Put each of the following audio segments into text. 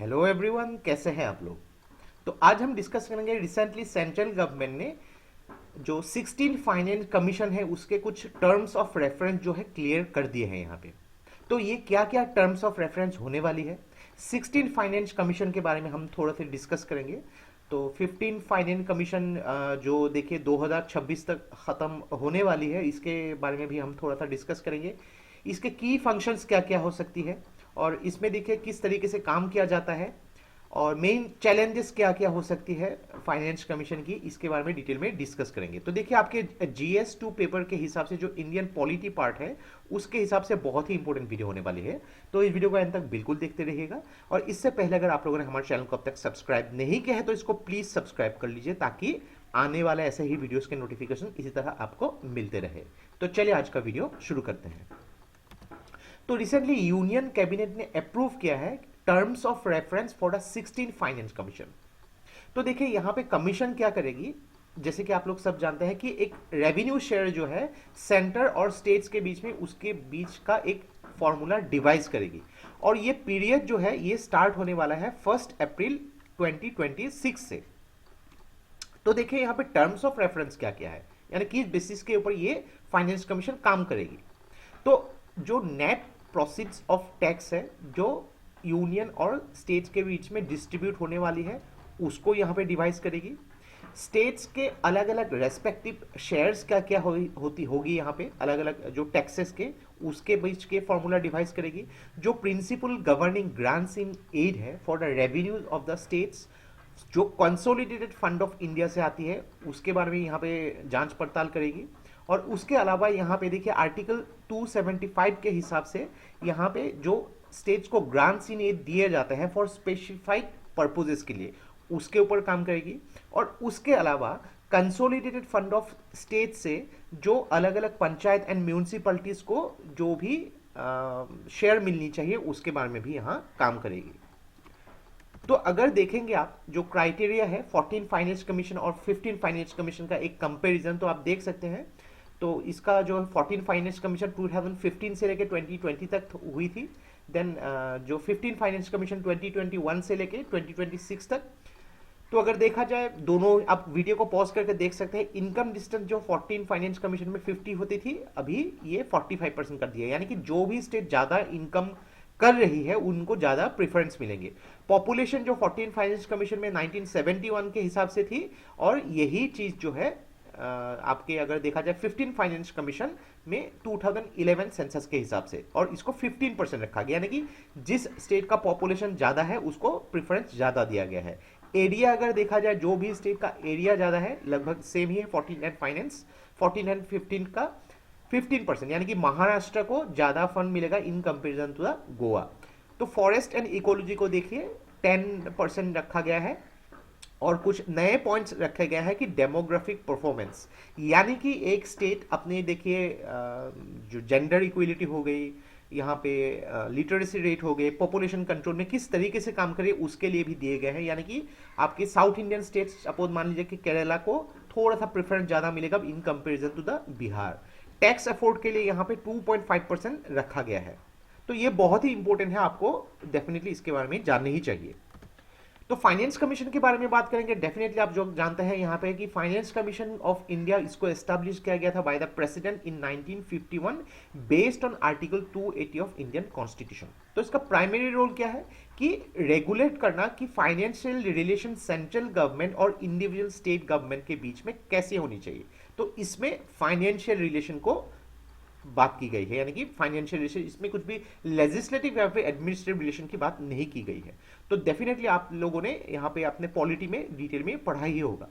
Hello everyone, कैसे हैं आप लोग। तो आज हम डिस्कस करेंगे रिसेंटली सेंट्रल गवर्नमेंट ने जो 16 फाइनेंस कमीशन है उसके कुछ टर्म्स ऑफ रेफरेंस जो है क्लियर कर दिए हैं यहाँ पे। तो ये क्या क्या टर्म्स ऑफ रेफरेंस होने वाली है, 16 फाइनेंस कमीशन के बारे में हम थोड़ा सा डिस्कस करेंगे। तो 15 फाइनेंस कमीशन जो देखिए 2026 तक ख़त्म होने वाली है, इसके बारे में भी हम थोड़ा सा डिस्कस करेंगे। इसके की फंक्शंस क्या क्या हो सकती है और इसमें देखिए किस तरीके से काम किया जाता है और मेन चैलेंजेस क्या क्या हो सकती है फाइनेंस कमीशन की, इसके बारे में डिटेल में डिस्कस करेंगे। तो देखिए आपके GS2 पेपर के हिसाब से जो इंडियन पॉलिटी पार्ट है उसके हिसाब से बहुत ही इंपॉर्टेंट वीडियो होने वाली है। तो इस वीडियो को अंत तक बिल्कुल देखते रहिएगा। और इससे पहले अगर आप लोगों ने हमारे चैनल को अब तक सब्सक्राइब नहीं किया है तो इसको प्लीज सब्सक्राइब कर लीजिए ताकि आने वाले ऐसे ही वीडियोस के नोटिफिकेशन इसी तरह आपको मिलते रहे। तो चलिए आज का वीडियो शुरू करते हैं। तो रिसेंटली यूनियन कैबिनेट ने अप्रूव किया है terms of reference for the 16 finance commission. तो देखिए यहाँ पे कमीशन क्या करेगी, जैसे कि आप लोग सब जानते हैं कि एक रेवेन्यू शेयर जो है सेंटर और स्टेट्स के बीच में, उसके बीच का एक फॉर्मूला डिवाइस करेगी। और ये पीरियड जो है ये स्टार्ट होने वाला है 1 अप्रैल 2026 से। तो देखिए यहाँ पे टर्म्स ऑफ रेफरेंस क्या क्या है, यानी किस बेसिस के ऊपर ये फाइनेंस कमीशन काम करेगी। तो जो नेट प्रोसीड्स ऑफ टैक्स है जो यूनियन और स्टेट्स के बीच में डिस्ट्रीब्यूट होने वाली है उसको यहाँ पे डिवाइस करेगी। स्टेट्स के अलग अलग रेस्पेक्टिव शेयर्स क्या क्या होती होगी यहाँ पे अलग अलग जो टैक्सेस के, उसके बीच के फॉर्मूला डिवाइस करेगी। जो principal governing grants in aid है for the revenues of the states जो कंसोलिडेटेड फंड ऑफ इंडिया से आती है उसके बारे में यहाँ पे जांच पड़ताल करेगी। और उसके अलावा यहाँ पे देखिए आर्टिकल 275 के हिसाब से यहाँ पे जो स्टेट्स को ग्रांट्स इन एड दिए जाते हैं फॉर स्पेसिफाइड पर्पजेस के लिए उसके ऊपर काम करेगी। और उसके अलावा कंसोलिडेटेड फंड ऑफ स्टेट से जो अलग अलग पंचायत एंड म्यूनिसिपैलिटीज को जो भी शेयर मिलनी चाहिए उसके बारे में भी यहाँ काम करेगी। तो अगर देखेंगे आप जो क्राइटेरिया है 14 फाइनेंस कमीशन और 15 फाइनेंस कमीशन का एक कंपैरिजन तो आप देख सकते हैं। तो इसका जो 14 फाइनेंस कमीशन 2015 से लेके 2020 तक हुई थी। देन जो 15 फाइनेंस कमीशन 2021 से लेके 2026 तक। तो अगर देखा जाए दोनों, आप वीडियो को पॉज करके देख सकते हैं, इनकम डिस्टेंस जो 14 फाइनेंस कमीशन में 50 होती थी अभी ये 45% कर दिया, यानी कि जो भी स्टेट ज्यादा इनकम कर रही है उनको ज्यादा प्रेफरेंस मिलेंगे। पॉपुलेशन जो 14 फाइनेंस कमीशन में 1971 के हिसाब से थी और यही चीज जो है आपके अगर देखा जाए 15 फाइनेंस कमीशन में 2011 सेंसस के हिसाब से, और इसको 15% रखा गया, यानी कि जिस स्टेट का पॉपुलेशन ज्यादा है उसको प्रेफरेंस ज्यादा दिया गया है। एरिया अगर देखा जाए जो भी स्टेट का एरिया ज्यादा है लगभग सेम ही है 14 एंड फाइनेंस 14 एंड 15 का 15%, यानी कि महाराष्ट्र को ज्यादा फंड मिलेगा in comparison to the Goa. तो फॉरेस्ट एंड इकोलॉजी को देखिए 10% रखा गया है। और कुछ नए पॉइंट्स रखे गए हैं कि डेमोग्राफिक परफॉर्मेंस, यानी कि एक स्टेट अपने देखिए जो जेंडर इक्वलिटी हो गई, यहाँ पे लिटरेसी रेट हो गए, पॉपुलेशन कंट्रोल में किस तरीके से काम करे उसके लिए भी दिए गए हैं। यानी कि आपके साउथ इंडियन स्टेट्स सपोज मान लीजिए कि केरला को थोड़ा सा प्रेफरेंस ज्यादा मिलेगा in comparison to the Bihar. Tax afford के लिए यहाँ पे 2.5% रखा गया है। तो ये बहुत ही इंपॉर्टेंट है, आपको डेफिनेटली इसके बारे में जानना ही चाहिए। तो फाइनेंस कमीशन के बारे में बात करेंगे। डेफिनेटली आप जो जानते हैं यहाँ पे कि फाइनेंस कमीशन ऑफ इंडिया इसको एस्टैब्लिश किया गया था by the president in 1951 based on article 280 of Indian constitution. तो इसका प्राइमरी रोल क्या है कि रेगुलेट करना कि फाइनेंशियल रिलेशन सेंट्रल गवर्नमेंट और इंडिविजुअल स्टेट गवर्नमेंट के बीच में कैसे होनी चाहिए। तो इसमें फाइनेंशियल रिलेशन को बात की गई है, यानी कि फाइनेंशियल रिलेशन, इसमें कुछ भी लेजिस्लेटिव या फिर एडमिनिस्ट्रेटिव रिलेशन की बात नहीं की गई है। तो डेफिनेटली आप लोगों ने यहाँ पे अपने पॉलिटी में डिटेल में पढ़ा ही होगा।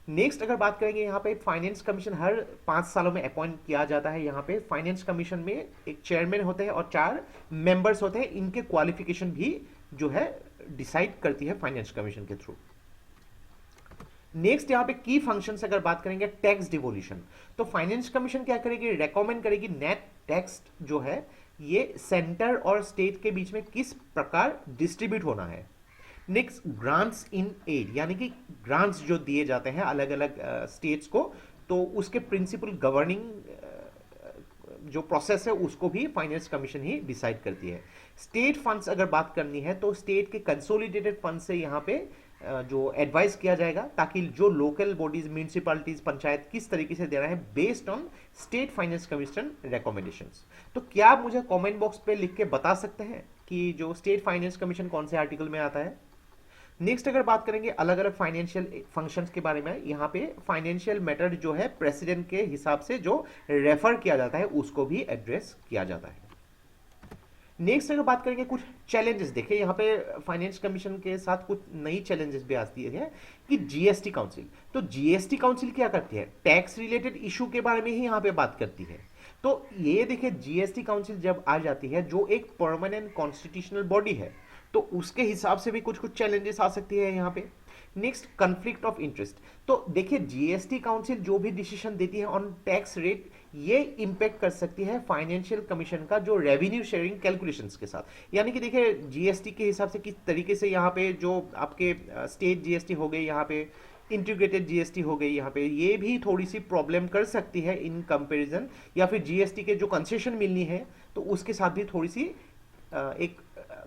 नेक्स्ट अगर बात करेंगे यहाँ पे फाइनेंस कमीशन हर 5 सालों में अपॉइंट किया जाता है। यहाँ पे फाइनेंस कमीशन में एक चेयरमैन होते हैं और 4 मेंबर्स होते हैं। इनके क्वालिफिकेशन भी जो है डिसाइड करती है फाइनेंस कमीशन के थ्रू। नेक्स्ट यहाँ पे की फंक्शंस अगर बात करेंगे टैक्स डिवोल्यूशन, तो फाइनेंस कमीशन क्या करेगी, रेकमेंड करेगी नेट टैक्स जो है ये सेंटर और स्टेट के बीच में किस प्रकार डिस्ट्रीब्यूट होना है। नेक्स्ट ग्रांट्स इन एड, यानी कि ग्रांट्स जो दिए जाते हैं अलग अलग स्टेट्स को, तो उसके प्रिंसिपल गवर्निंग जो प्रोसेस है उसको भी फाइनेंस कमीशन ही डिसाइड करती है। स्टेट फंड्स अगर बात करनी है तो स्टेट के कंसोलिडेटेड फंड से यहाँ पे जो एडवाइस किया जाएगा, ताकि जो लोकल बॉडीज, म्यूनिसिपैलिटीज, पंचायत किस तरीके से देना है based on state finance commission recommendations. तो क्या आप मुझे कमेंट बॉक्स पे लिख के बता सकते हैं कि जो स्टेट फाइनेंस कमीशन कौन से आर्टिकल में आता है? नेक्स्ट अगर बात करेंगे अलग अलग फाइनेंशियल फंक्शंस के बारे में, यहाँ पे फाइनेंशियल मैटर जो है प्रेसिडेंट के हिसाब से जो रेफर किया जाता है उसको भी एड्रेस किया जाता है। नेक्स्ट अगर बात करेंगे कुछ चैलेंजेस, देखिए यहाँ पे फाइनेंस कमीशन के साथ कुछ नई चैलेंजेस भी आती है कि जीएसटी काउंसिल। तो जीएसटी काउंसिल क्या करती है? टैक्स रिलेटेड इशू के बारे में ही यहाँ पे बात करती है। तो ये देखिए जीएसटी काउंसिल जब आ जाती है, जो एक परमानेंट कॉन्स्टिट्यूशनल बॉडी है, तो उसके हिसाब से भी कुछ कुछ चैलेंजेस आ सकती है यहाँ पे। Next, conflict of interest. तो देखिए जीएसटी काउंसिल जो भी डिसीजन देती है ऑन टैक्स रेट, ये इंपैक्ट कर सकती है फाइनेंशियल कमीशन का जो रेवेन्यू शेयरिंग कैलकुलेशंस के साथ। यानी कि देखिए जीएसटी के हिसाब से किस तरीके से यहाँ पे जो आपके स्टेट जीएसटी हो गई, यहाँ पे इंटीग्रेटेड जीएसटी हो गई, यहाँ पे ये भी थोड़ी सी प्रॉब्लम कर सकती है इन कंपैरिजन, या फिर जीएसटी के जो कंसेशन मिलनी है तो उसके साथ भी थोड़ी सी एक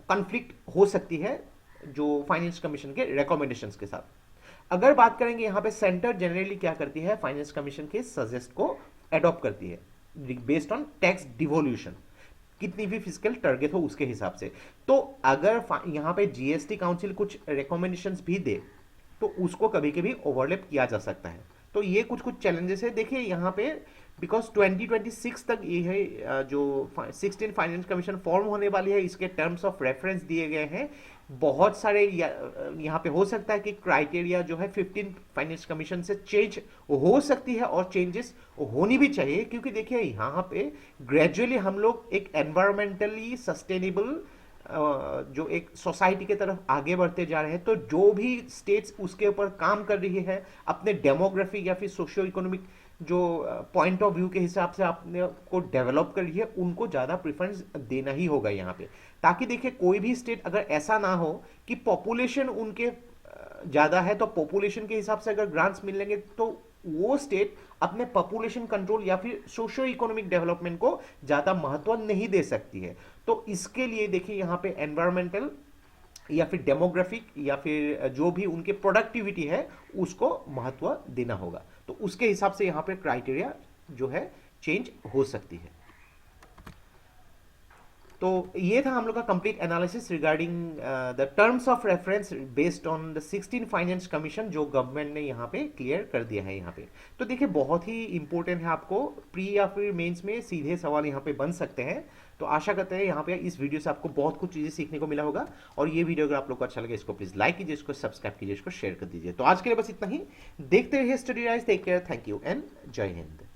कॉन्फ्लिक्ट हो सकती है जो फाइनेंस कमीशन के रिकमेंडेशंस के साथ। अगर बात करेंगे यहाँ पे सेंटर जनरली क्या करती है, फाइनेंस कमीशन के सजेस्ट को अडॉप्ट करती है बेस्ड ऑन टैक्स डिवोल्यूशन, कितनी भी फिजिकल टारगेट हो उसके हिसाब से। तो अगर यहाँ पे जीएसटी काउंसिल कुछ रिकमेंडेशंस भी दे तो उसको कभी कभी ओवरलैप किया जा सकता है। तो ये कुछ कुछ चैलेंजेस है। देखिए यहाँ पे बिकॉज 2026 तक ये है जो 16 फाइनेंस कमीशन फॉर्म होने वाली है, इसके टर्म्स ऑफ रेफरेंस दिए गए हैं। बहुत सारे यहाँ पे हो सकता है कि क्राइटेरिया जो है 15 फाइनेंस कमीशन से चेंज हो सकती है, और चेंजेस होनी भी चाहिए, क्योंकि देखिए यहाँ पे ग्रेजुअली हम लोग एक एनवायरमेंटली सस्टेनेबल जो एक सोसाइटी के तरफ आगे बढ़ते जा रहे हैं। तो जो भी स्टेट्स उसके ऊपर काम कर रही है, अपने डेमोग्राफी या फिर सोशियो इकोनॉमिक जो पॉइंट ऑफ व्यू के हिसाब से अपने को डेवलप कर रही है, उनको ज़्यादा प्रेफरेंस देना ही होगा यहाँ पे। ताकि देखिए कोई भी स्टेट अगर ऐसा ना हो कि पॉपुलेशन उनके ज़्यादा है, तो पॉपुलेशन के हिसाब से अगर ग्रांट्स मिलेंगे तो वो स्टेट अपने पॉपुलेशन कंट्रोल या फिर सोशियो इकोनॉमिक डेवलपमेंट को ज़्यादा महत्व नहीं दे सकती है। तो इसके लिए देखिए यहाँ पे एनवायरमेंटल या फिर डेमोग्राफिक या फिर जो भी उनके प्रोडक्टिविटी है उसको महत्व देना होगा। तो उसके हिसाब से यहाँ पे क्राइटेरिया जो है चेंज हो सकती है। तो ये था हम लोग का complete analysis regarding the terms of reference based on the 16 finance commission जो गवर्नमेंट ने यहाँ पे क्लियर कर दिया है यहाँ पे। तो देखिए बहुत ही इंपॉर्टेंट है, आपको प्री या फिर मेंस में सीधे सवाल यहाँ पे बन सकते हैं। तो आशा करते हैं यहाँ पे इस वीडियो से आपको बहुत कुछ चीज़ें सीखने को मिला होगा। और ये वीडियो अगर आप लोग को अच्छा लगे इसको प्लीज़ लाइक कीजिए, इसको सब्सक्राइब कीजिए, इसको शेयर कर दीजिए। तो आज के लिए बस इतना ही। देखते रहिए study rise. Take care, thank you and जय हिंद।